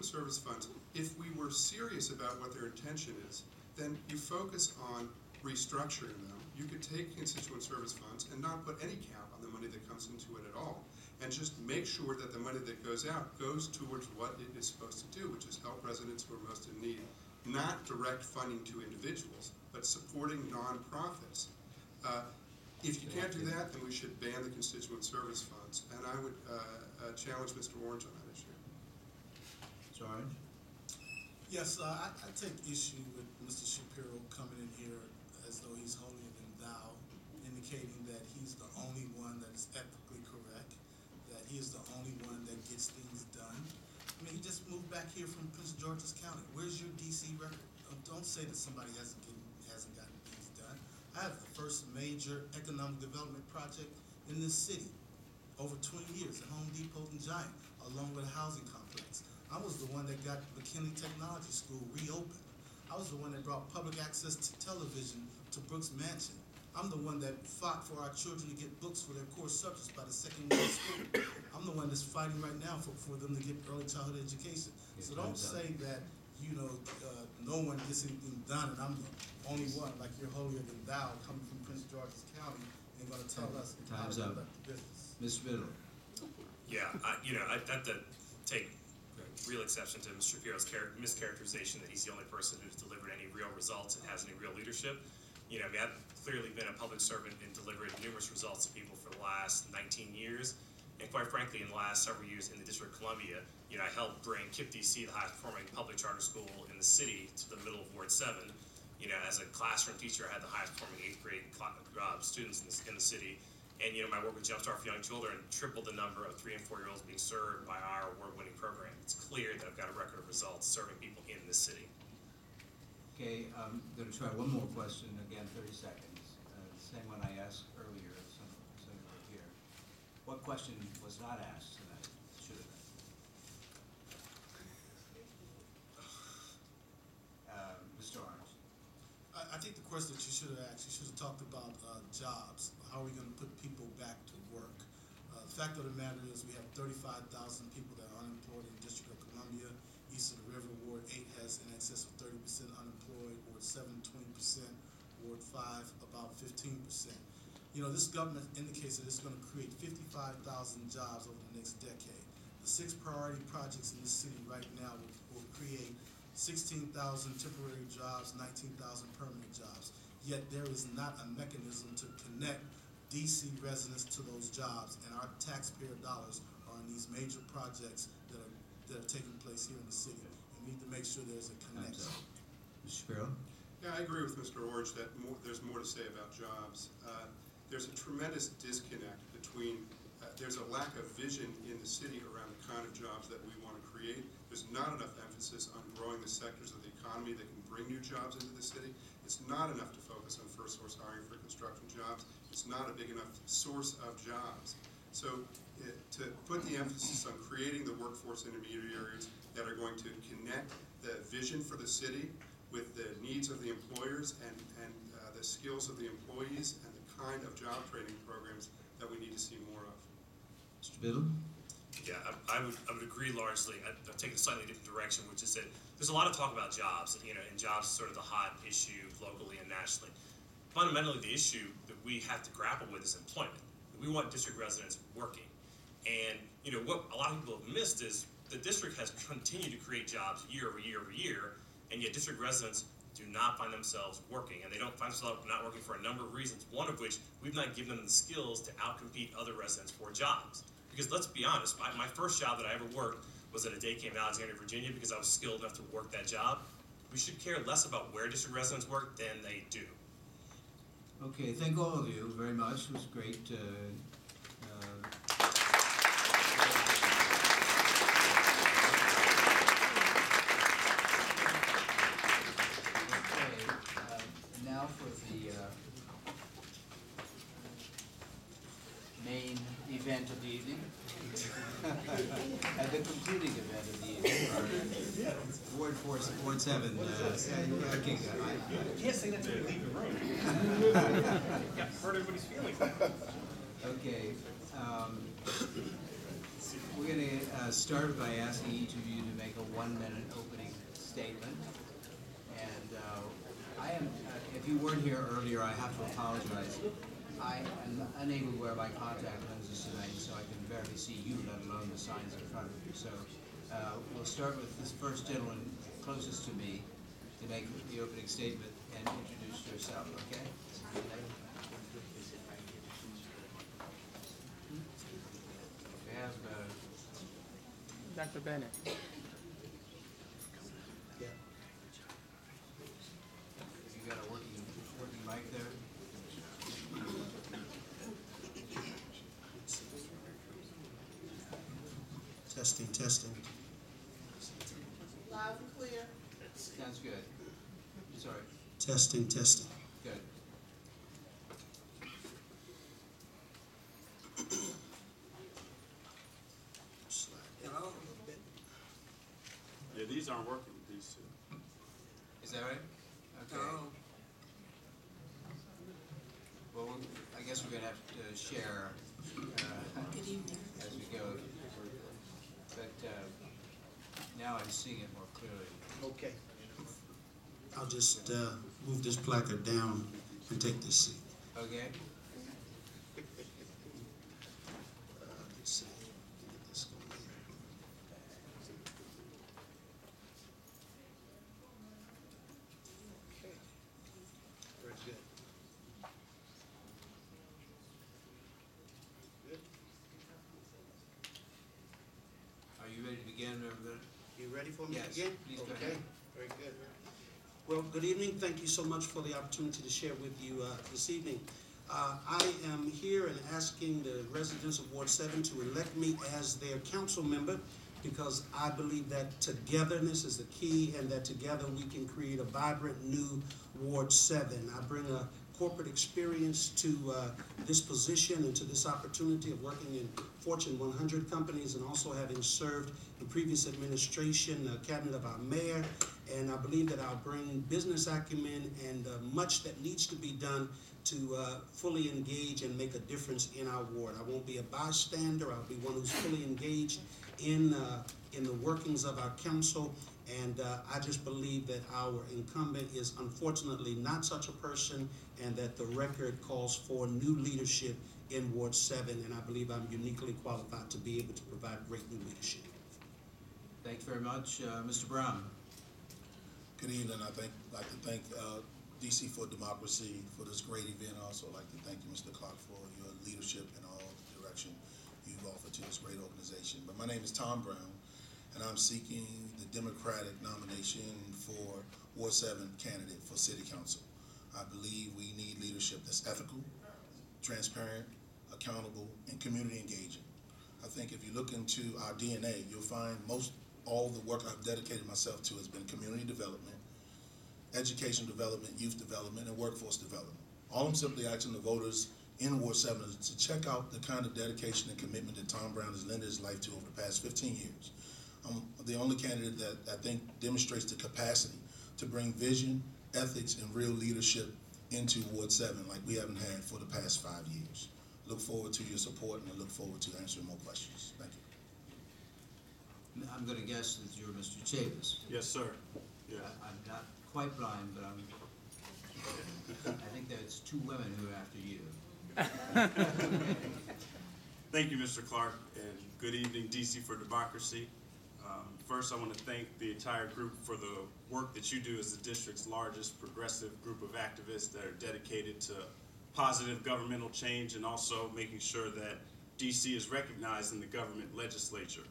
constituent service funds, if we were serious about what their intention is, then you focus on restructuring them. You could take constituent service funds and not put any cap on the money that comes into it at all, and just make sure that the money that goes out goes towards what it is supposed to do, which is help residents who are most in need. Not direct funding to individuals, but supporting nonprofits. If you can't do that, then we should ban the constituent service funds. And I would challenge Mr. Orange on that issue. Mr. Orange? Yes, I take issue with Mr. Shapiro coming in here as though he's holier than thou, indicating that he's the only one that is ethically correct, that he is the only one that gets things done. I mean, he just moved back here from Prince George's County. Where's your DC record? Don't say that somebody hasn't gotten things done. I have the first major economic development project in this city, over 20 years at Home Depot and Giant, along with a housing complex. I was the one that got McKinley Technology School reopened. I was the one that brought public access to television to Brooks Mansion. I'm the one that fought for our children to get books for their core subjects by the second year of school. I'm the one that's fighting right now for them to get early childhood education. So don't say that, you know, no one gets anything done and I'm the only one, like you're holier than thou, coming from Prince George's County and going to tell us how to conduct the business. Mr. Biddle. Yeah, I have to take real exception to Mr. Shapiro's mischaracterization that he's the only person who's delivered any real results and has any real leadership. You know, I mean, I've clearly been a public servant and delivered numerous results to people for the last 19 years. And quite frankly, in the last several years in the District of Columbia, you know, I helped bring KIPP DC, the highest performing public charter school in the city, to the middle of Ward 7. You know, as a classroom teacher, I had the highest performing 8th grade students in the city. And, you know, my work with Jumpstart for Young Children tripled the number of 3- and 4-year-olds being served by our award-winning program. It's clear that I've got a record of results serving people in this city. Okay, I'm going to try one more question, again, 30 seconds. The same one I asked earlier, somewhere here. What question was not asked tonight? Should have been. Mr. Arns. I think the question that you should have asked, you should have talked about jobs. How are we going to put people back to work? The fact of the matter is we have 35,000 people that are unemployed in the District of Columbia. East of the River, Ward 8 has in excess of 30% unemployed, Ward 7, 20%, Ward 5, about 15%. You know, this government indicates that it's going to create 55,000 jobs over the next decade. The 6 priority projects in this city right now will create 16,000 temporary jobs, 19,000 permanent jobs. Yet there is not a mechanism to connect DC residents to those jobs, and our taxpayer dollars are on these major projects that are taking place here in the city. And we need to make sure there's a connection. Mr. Shapiro? Yeah, I agree with Mr. Orange that there's more to say about jobs. There's a tremendous disconnect between, there's a lack of vision in the city around the kind of jobs that we want to create. There's not enough emphasis on growing the sectors of the economy that can bring new jobs into the city. It's not enough to focus on first source hiring for construction jobs. It's not a big enough source of jobs. So to put the emphasis on creating the workforce intermediaries that are going to connect the vision for the city with the needs of the employers and the skills of the employees and the kind of job training programs that we need to see more of. Mr. Biddle? Yeah, I would agree largely. I'd take a slightly different direction, which is that there's a lot of talk about jobs, you know, and jobs is sort of the hot issue locally and nationally. Fundamentally, the issue that we have to grapple with is employment. We want district residents working. And, you know, what a lot of people have missed is the district has continued to create jobs year over year over year, and yet district residents do not find themselves working, and they don't find themselves not working for a number of reasons, one of which we've not given them the skills to outcompete other residents for jobs. Because let's be honest, my first job that I ever worked was at a day camp in Alexandria, Virginia, because I was skilled enough to work that job. We should care less about where district residents work than they do. Okay, thank all of you very much. It was great. Now for the main event of the evening, and the concluding event of the evening. Ward 7. Okay, you can't say that until you leave the room. Yeah, hurt everybody's feelings. Okay. we're gonna start by asking each of you to make a 1-minute opening statement. And if you weren't here earlier, I have to apologize. I am unable to wear my contact lenses tonight, so I can barely see you, let alone the signs in front of you. So we'll start with this first gentleman closest to me to make the opening statement and introduce yourself, okay? We have Dr. Bennett. you got a working mic there? Testing, testing. Loud and clear. Sounds good. Sorry, Testing, testing. good. Slide that out a little bit. Yeah, these aren't working, these two. Is that right? Okay. Well, I guess we're gonna have to share as we go. But now I'm seeing it more clearly. Okay. I'll just move this placard down and take this seat. Okay? Let's see. Get this going here. Okay. Very good. Good. Are you ready to begin, everybody? You ready for me Yes, to begin? please go Okay, ahead. very good. Well, good evening. Thank you so much for the opportunity to share with you this evening. I am here and asking the residents of Ward 7 to elect me as their council member because I believe that togetherness is the key and that together we can create a vibrant new Ward 7. I bring a corporate experience to this position and to this opportunity of working in Fortune 100 companies and also having served in previous administration, cabinet of our mayor, and I believe that I'll bring business acumen and much that needs to be done to fully engage and make a difference in our ward. I won't be a bystander. I'll be one who's fully engaged in the workings of our council, and I just believe that our incumbent is unfortunately not such a person, and that the record calls for new leadership in Ward 7, and I believe I'm uniquely qualified to be able to provide great new leadership. Thanks very much. Mr. Brown. Good evening. I'd like to thank DC4 Democracy for this great event. I also like to thank you, Mr. Clark, for your leadership and all the direction you've offered to this great organization. But my name is Tom Brown, and I'm seeking the Democratic nomination for Ward 7 candidate for City Council. I believe we need leadership that's ethical, transparent, accountable, and community engaging. I think if you look into our DNA, you'll find all the work I've dedicated myself to has been community development, education development, youth development, and workforce development. All I'm simply asking the voters in Ward 7 is to check out the kind of dedication and commitment that Tom Brown has lent his life to over the past 15 years. I'm the only candidate that I think demonstrates the capacity to bring vision, ethics, and real leadership into Ward 7 like we haven't had for the past 5 years. Look forward to your support, and I look forward to answering more questions. Thank you. I'm going to guess that you're Mr. Chavis. Yes, sir. Yeah. I'm not quite blind, but I think there's 2 women who are after you. Thank you, Mr. Clark, and good evening, DC4 Democracy. First, I want to thank the entire group for the work that you do as the district's largest progressive group of activists that are dedicated to positive governmental change and also making sure that DC is recognized in the government legislature.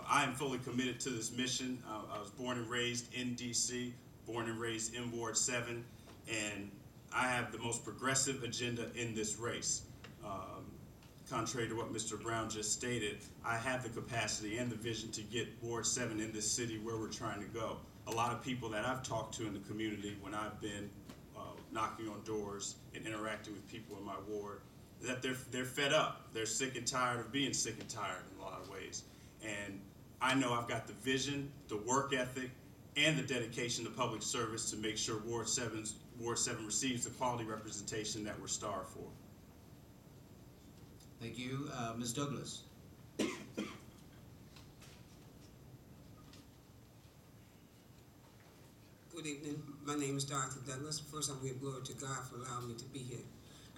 I am fully committed to this mission. I was born and raised in DC, born and raised in Ward 7, and I have the most progressive agenda in this race. Contrary to what Mr. Brown just stated, I have the capacity and the vision to get Ward 7 in this city where we're trying to go. A lot of people that I've talked to in the community when I've been knocking on doors and interacting with people in my ward, that they're fed up. They're sick and tired of being sick and tired in a lot of ways. And I know I've got the vision, the work ethic, and the dedication to public service to make sure Ward 7 receives the quality representation that we're starved for. Thank you. Ms. Douglas. Good evening. My name is Dorothy Douglas. First, I'm giving glory to God for allowing me to be here.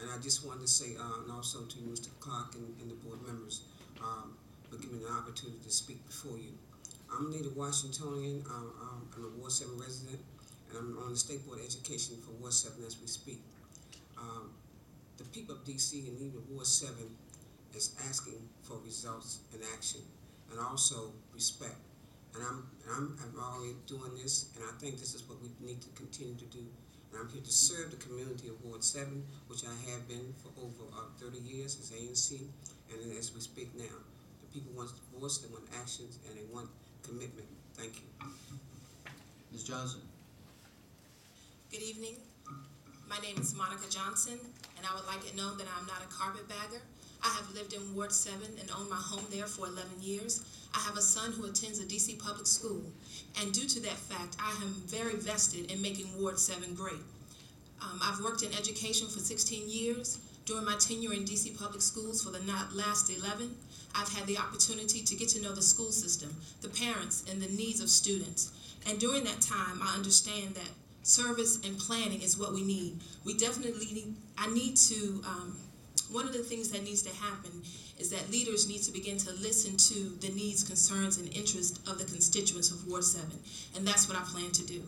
And I just wanted to say, and also to you, Mr. Clark, and the board members, for giving me the opportunity to speak before you. I'm a native Washingtonian. I'm a Ward 7 resident, and I'm on the State Board of Education for Ward 7 as we speak. The people of DC and even Ward 7 is asking for results and action, and also respect. And I'm already doing this, and I think this is what we need to continue to do. And I'm here to serve the community of Ward 7, which I have been for over 30 years as ANC, and as we speak now. The people want voice, they want actions, and they want commitment. Thank you. Ms. Johnson. Good evening. My name is Monica Johnson, and I would like it known that I'm not a carpetbagger. I have lived in Ward 7 and owned my home there for 11 years. I have a son who attends a DC public school, and due to that fact, I am very vested in making Ward 7 great. I've worked in education for 16 years. During my tenure in DC public schools for the last 11, I've had the opportunity to get to know the school system, the parents, and the needs of students. And during that time, I understand that service and planning is what we need. We definitely need, one of the things that needs to happen is that leaders need to begin to listen to the needs, concerns, and interests of the constituents of Ward 7. And that's what I plan to do.